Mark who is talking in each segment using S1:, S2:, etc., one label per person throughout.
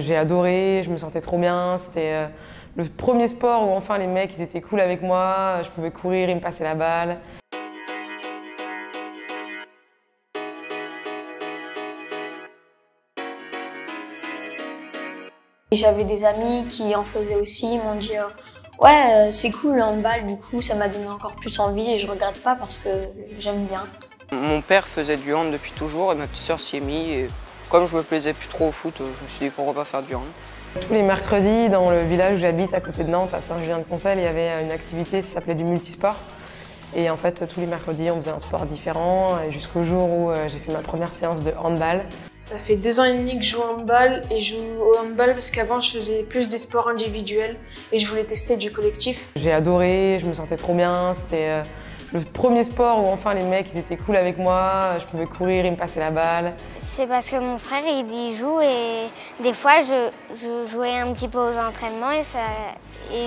S1: J'ai adoré, je me sentais trop bien, c'était le premier sport où enfin les mecs ils étaient cool avec moi, je pouvais courir, ils me passaient la balle.
S2: J'avais des amis qui en faisaient aussi, ils m'ont dit ouais c'est cool le handball, du coup ça m'a donné encore plus envie et je regrette pas parce que j'aime bien.
S3: Mon père faisait du hand depuis toujours et ma petite sœur s'y est mise. Et comme je me plaisais plus trop au foot, je me suis dit pourquoi pas faire du hand.
S1: Tous les mercredis, dans le village où j'habite, à côté de Nantes, à Saint-Julien-de-Concelles, il y avait une activité qui s'appelait du multisport. Et en fait, tous les mercredis, on faisait un sport différent, jusqu'au jour où j'ai fait ma première séance de handball.
S4: Ça fait 2 ans et demi que je joue au handball, et je joue au handball parce qu'avant je faisais plus des sports individuels et je voulais tester du collectif.
S1: J'ai adoré, je me sentais trop bien, c'était le premier sport où enfin les mecs ils étaient cool avec moi, je pouvais courir, ils me passaient la balle.
S5: C'est parce que mon frère il y joue et des fois je jouais un petit peu aux entraînements et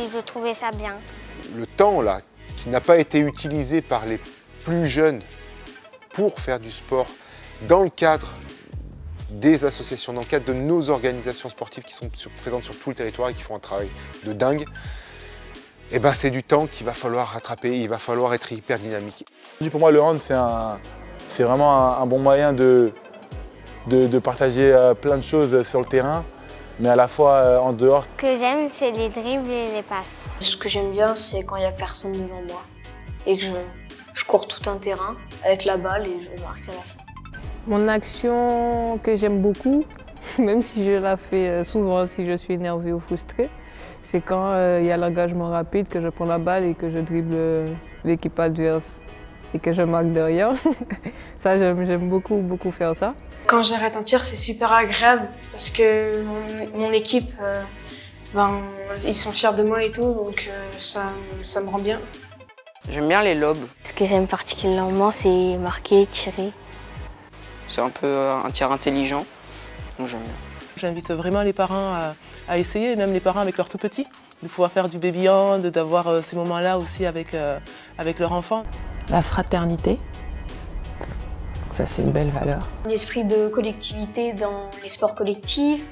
S5: je trouvais ça bien.
S6: Le temps là, qui n'a pas été utilisé par les plus jeunes pour faire du sport dans le cadre des associations, dans le cadre de nos organisations sportives qui sont présentes sur tout le territoire et qui font un travail de dingue, et ben c'est du temps qu'il va falloir rattraper, il va falloir être hyper dynamique.
S7: Pour moi, le hand, c'est vraiment un bon moyen de partager plein de choses sur le terrain, mais à la fois en dehors.
S5: Ce que j'aime, c'est les dribbles et les passes.
S2: Ce que j'aime bien, c'est quand il n'y a personne devant moi et que je cours tout un terrain avec la balle et je marque à la fin.
S8: Mon action que j'aime beaucoup, même si je la fais souvent si je suis énervée ou frustrée, c'est quand il y a l'engagement rapide, que je prends la balle et que je dribble l'équipe adverse et que je marque derrière. Ça, j'aime beaucoup faire ça.
S4: Quand j'arrête un tir, c'est super agréable parce que mon équipe, ils sont fiers de moi et tout, donc ça me rend bien.
S3: J'aime bien les lobes.
S2: Ce que j'aime particulièrement, c'est marquer, tirer.
S3: C'est un peu un tir intelligent, donc j'aime bien.
S9: J'invite vraiment les parents à essayer, même les parents avec leurs tout petits, de pouvoir faire du baby hand, d'avoir ces moments-là aussi avec leur enfant.
S10: La fraternité, ça c'est une belle valeur.
S2: L'esprit de collectivité dans les sports collectifs,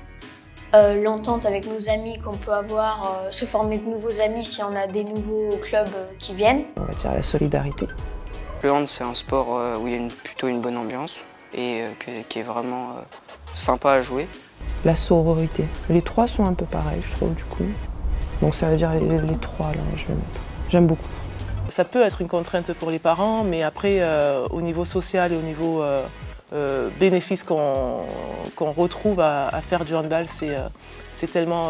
S2: l'entente avec nos amis qu'on peut avoir, se former de nouveaux amis si on a des nouveaux clubs qui viennent.
S10: On va dire la solidarité.
S3: Le hand, c'est un sport où il y a plutôt une bonne ambiance et qui est vraiment sympa à jouer.
S10: La sororité. Les trois sont un peu pareils, je trouve, du coup. Donc ça veut dire les trois, là, je vais mettre. J'aime beaucoup.
S9: Ça peut être une contrainte pour les parents, mais après, au niveau social et au niveau bénéfice qu'on retrouve à faire du handball, c'est tellement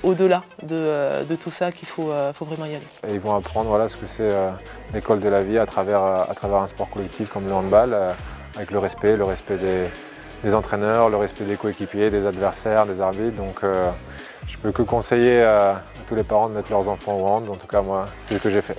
S9: au-delà de tout ça qu'il faut vraiment y aller.
S7: Et ils vont apprendre voilà, ce que c'est l'école de la vie à travers un sport collectif comme le handball, avec le respect des entraîneurs, le respect des coéquipiers, des adversaires, des arbitres. Donc je peux que conseiller à tous les parents de mettre leurs enfants au hand. En tout cas, moi, c'est ce que j'ai fait.